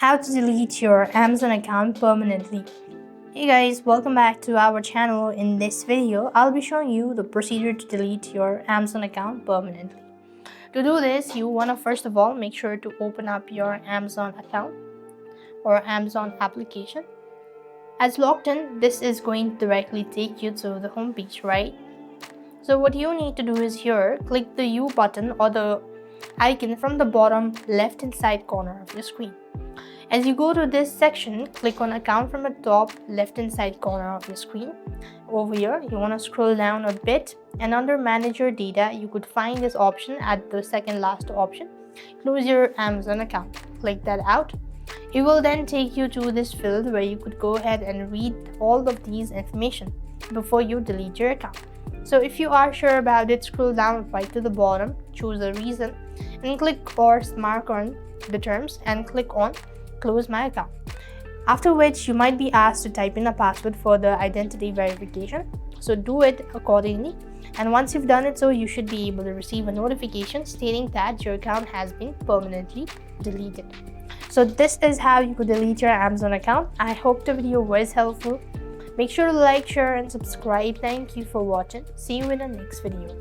How to delete your Amazon account permanently. Hey guys, welcome back to our channel. In this video, I'll be showing you the procedure to delete your Amazon account permanently. To do this, you want to first of all make sure to open up your Amazon account or Amazon application. As logged in, this is going to directly take you to the home page, right? So what you need to do is here, click the U button or the icon from the bottom left hand side corner of your screen. As you go to this section, click on account from the top left hand side corner of your screen. Over here, you want to scroll down a bit, and under manage your data, you could find this option at the second last option, close your Amazon account. Click that out. It will then take you to this field where you could go ahead and read all of these information before you delete your account. So if you are sure about it, scroll down right to the bottom, choose a reason, and click or mark on the terms and click on close my account. After which you might be asked to type in a password for the identity verification. So do it accordingly. And once you've done it, so you should be able to receive a notification stating that your account has been permanently deleted. So this is how you could delete your Amazon account. I hope the video was helpful. Make sure to like, share, and subscribe. Thank you for watching. See you in the next video.